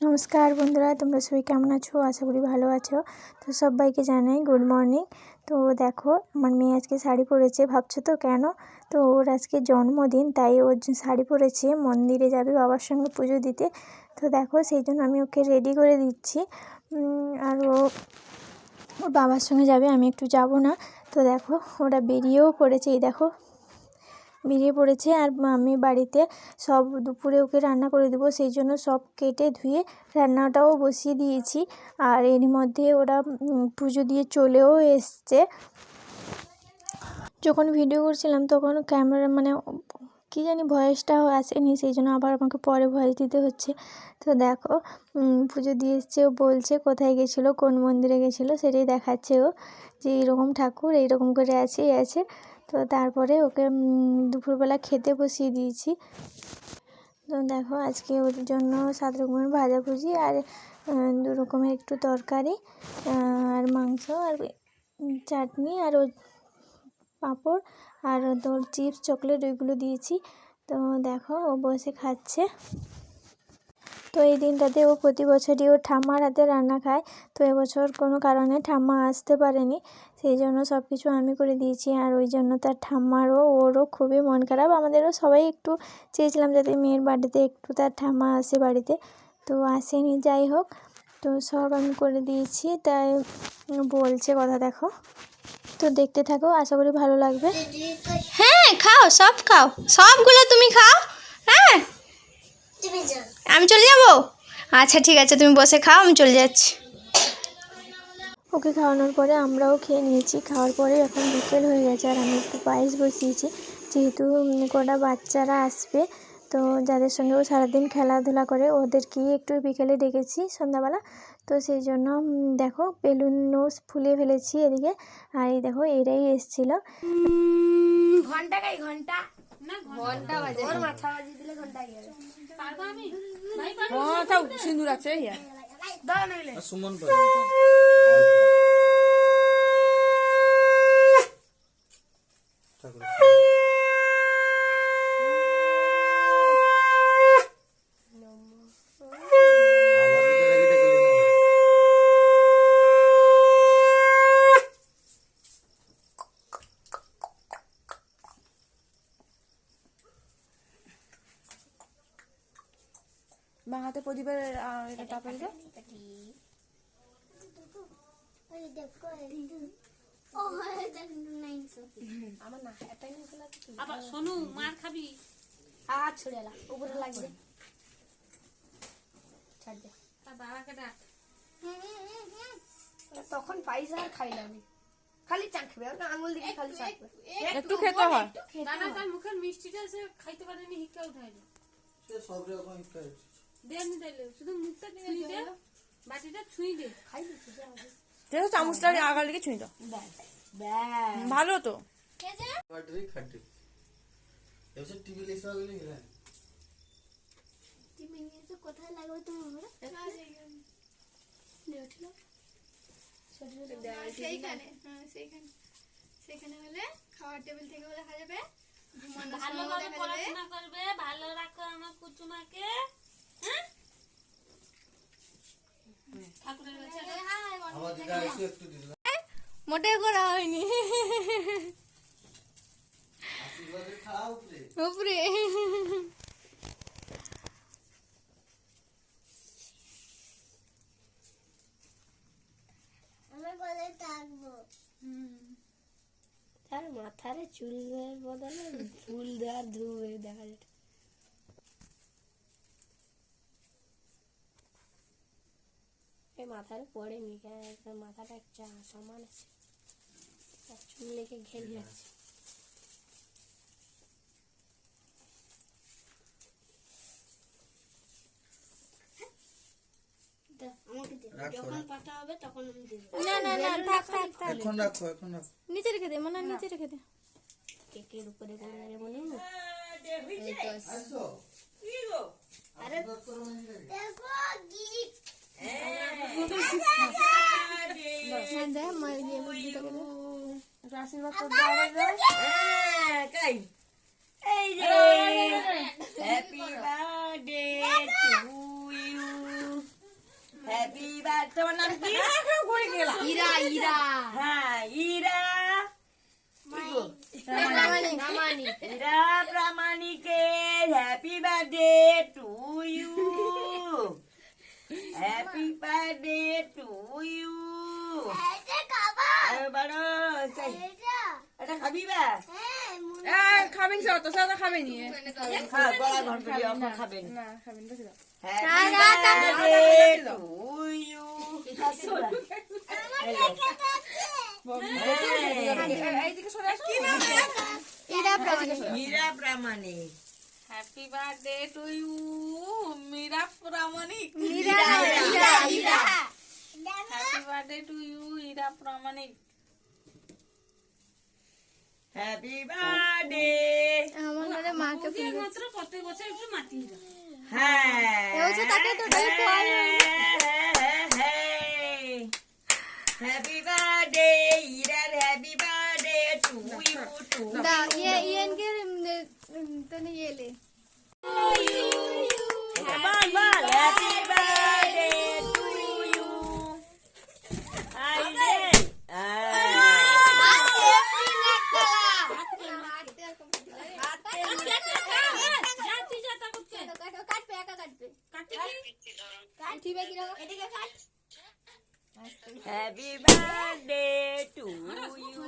নমস্কার বন্ধুরা, তোমরা সবাই কেমন আছো? আশা করি ভালো আছো। তো সবাইকে জানাই গুড মর্নিং। তো দেখো, আমার মেয়ে আজকে শাড়ি পরেছে। ভাবছো তো কেন? তো ওর আজকে জন্মদিন, তাই ওর শাড়ি পরেছে, মন্দিরে যাবে বাবার সঙ্গে পুজো দিতে। তো দেখো, সেই জন্য আমি ওকে রেডি করে দিচ্ছি। আর ওর বাবার সঙ্গে যাবে, আমি একটু যাব না। তো দেখো, ওরা বেরিয়েও পড়েছে। এই দেখো, বেরিয়ে পড়েছে। আর আমি বাড়িতে সব দুপুরে ওকে রান্না করে দেবো, সেই জন্য সব কেটে ধুয়ে রান্নাটাও বসিয়ে দিয়েছি। আর এর মধ্যে ওরা পুজো দিয়ে চলেও এসছে। যখন ভিডিও করছিলাম তখন ক্যামেরা কী জানি ভয়েসটাও আসেনি, সেই জন্য আবার আমাকে পরে ভয়েস দিতে হচ্ছে। তো দেখো, পুজো দিয়ে এসছে। ও বলছে কোথায় গেছিলো, কোন মন্দিরে গেছিলো, সেটাই দেখাচ্ছে ও, যে এইরকম ঠাকুর এইরকম করে আছে। তো তারপরে ওকে দুপুরবেলা খেতে বসিয়ে দিয়েছি। তো দেখো, আজকে ওর জন্য 7 রকমের ভাজাভুজি আর 2 রকমের একটু তরকারি আর মাংস আর চাটনি আর পাঁপড় আর তোর চিপস চকলেট ওইগুলো দিয়েছি। তো দেখো, ও বসে খাচ্ছে। তো এই দিনটাতে ও প্রতি বছরই ওর ঠাম্মার হাতে রান্না খায়। তো এবছর কোনো কারণে ঠাম্মা আসতে পারেনি, সেই জন্য সব কিছু আমি করে দিয়েছি। আর ওই জন্য তার ঠাম্মারও ওরও খুবই মন খারাপ। আমাদেরও সবাই একটু চেয়েছিলাম যাতে মেয়ের বার্থডেতে একটু তার ঠাম্মা আসে বাড়িতে, তো আসেনি। যাই হোক, তো সব আমি করে দিয়েছি, তাই বলছে কথা। দেখো, তো দেখতে থাকো, আশা করি ভালো লাগবে। হ্যাঁ, খাও, সব খাও, সবগুলো তুমি খাও। হ্যাঁ, আমি চলে যাব। আচ্ছা ঠিক আছে, তুমি বসে খাও, আমি চলে যাচ্ছি। ওকে খাওয়ানোর পরে আমরাও খেয়ে নিয়েছি। খাওয়ার পরে এখন বিকেল হয়ে গেছে, আর আমি একটু পায়েস বসিয়েছি, যেহেতু কটা বাচ্চারা আসবে। তো যাদের সঙ্গে ও সারাদিন খেলাধুলা করে, ওদেরকেই একটু বিকেলে ডেকেছি সন্ধ্যাবেলা। তো সেই জন্য দেখো, বেলুনও ফুলিয়ে ফেলেছি এদিকে। আর এই দেখো, এরাই এসেছিলো। ঘন্টা বাজে, ওর মাথা বাজি দিলে ঘন্টা গিয়ে পারবো আমি। হ্যাঁ, তাও সিঁদুর আছে ইয়া দাও নাইলে সুমন কর। বাঁ হাতে প্রদীপের এটা টাপে দাও। আমার না এটাই আবার সোনু মার খাবি। হাত ছড়ে এলা উপরে লাগবে, ছাড় দে। তা বাবাকে ডাক। তখন পয়সা আর খাইলাম, খালি চা খাবে না, আঙুল দিকে খালি চা খাবে। একটু খেতে হয়। দাদা তার মুখের মিষ্টিটা সে খাইতে পারেনি, হিক্কা উঠায়নি। সে সব রকম হিক্কা দেনি দিলে, শুধু মুখটা ছুঁই দে, বাটিটা ছুঁই দে, খাই দিতে যা। দেখো, চামচটা আগার দিকে ছুঁই দাও, ভালো তো। ব্যাটারি খাটি এসে টিভি লেসা গেলে গেল। টিভি নিয়ে তো কোথায় লাগবে তুমি বলো? দেখলো সেইখানে, হ্যাঁ সেইখানে হলে খাওয়ার টেবিল থেকে দেখা যাবে। ভালোভাবে পড়াশোনা করবে, ভালো রাখো আমার কুচুমাকে। হ্যাঁ, ঠাকুরের কাছে আমার দিদা এসে একটু দিল, মোটে করা হয়নি। আশীর্বাদে খাও উপরে আমি বলে থাকবো। তার মাথার চুল দেওয়ার বদলে ফুল দেওয়ার ধুয়ে দেখা যায়। এই মাথার পড়েনি, মাথাটা একটা সমান আছে, চুল লেগে ঘেরে যাচ্ছে। যখন পাতা হবে তখন আমি দেব। না না না, থাক থাক থাক, এখন রাখো, এখন রাখো, নিচে রেখে দে, মনে নিচে রেখে দে। কেকের উপরে করে মনে না, এই তো আসো কি গো। আরে দেখো গিফট, দে মার দিয়ে বুঝতে পারো। আশীর্বাদ করে দাও। হ্যাঁ কাই, এই যে happy birthday to you. Happy birthday তোমার নাম কি ঘুরে গেলাম ইরা ইরা হ্যাঁ ইরা ইরা প্রামাণিকের happy birthday to you happy birthday to you বারো এটা খাবি বা খাবেন সে অত সাদা খাবেন হ্যাঁ গলা ঘন্টলি অখন খাবেন না খাবেন বেশি দাও হ্যাপি বার্থডে টু ইউ এইদিকে সরে আসো কি না Meera Pramanik happy birthday to you Meera Pramanik happy birthday to you Ira Pramanik happy birthday আমার ঘরে মাকে মাত্র প্রত্যেক বছর একটু মাটি দাও হ্যাঁ তাকে তো তাই হ্যাপি বার্থডে ইরার happy birthday to you to ইয়েনকে তনে ইয়েলে বল বল হ্যাপি বার্থডে টু ইউ আইলে হ্যাপি বার্থডে টু ইউ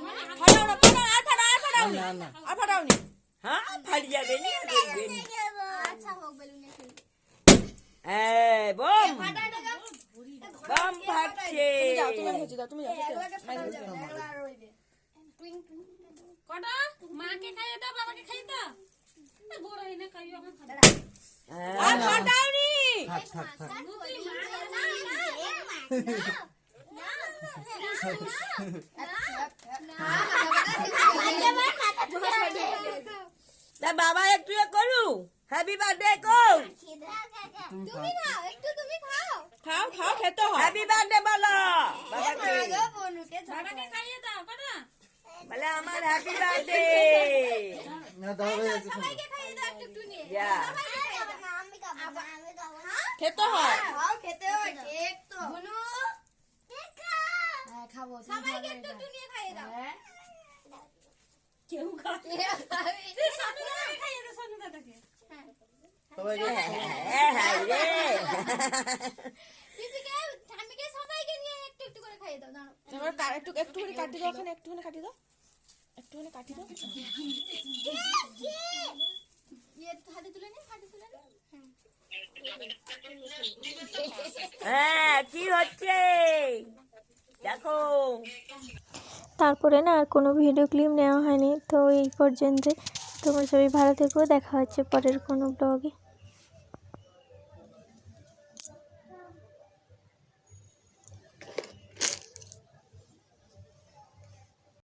হ্যাঁ ফাটি যাবে নি দেখবেন বম বম ফাটছে কটা মাকে খাইয়ে দাও বাবাকে খাইয়ে দাও বড় হইনে খাইও এখন খাবে তা বাবা একটু করু হ্যাপি বার্থডে কও খাও খাও খেতে হয় হ্যাপি বার্থডে বলো বাবাকে বাবাকে খাইয়ে দাও কটা বলে আমার হ্যাপি বার্থডে খেতে হয় কেউ খাইয়ে দে সোনু দাদাকে একটুখানি কাটি দাও ওখানে একটুখানি কাটি দাও হ্যাঁ কি হচ্ছে দেখো তারপরে না আর কোনো ভিডিও ক্লিপ নেওয়া হয়নি, তো এই পর্যন্ত। তোমরা সবাই ভালো থেকো, দেখা হচ্ছে পরের কোনো ব্লগে।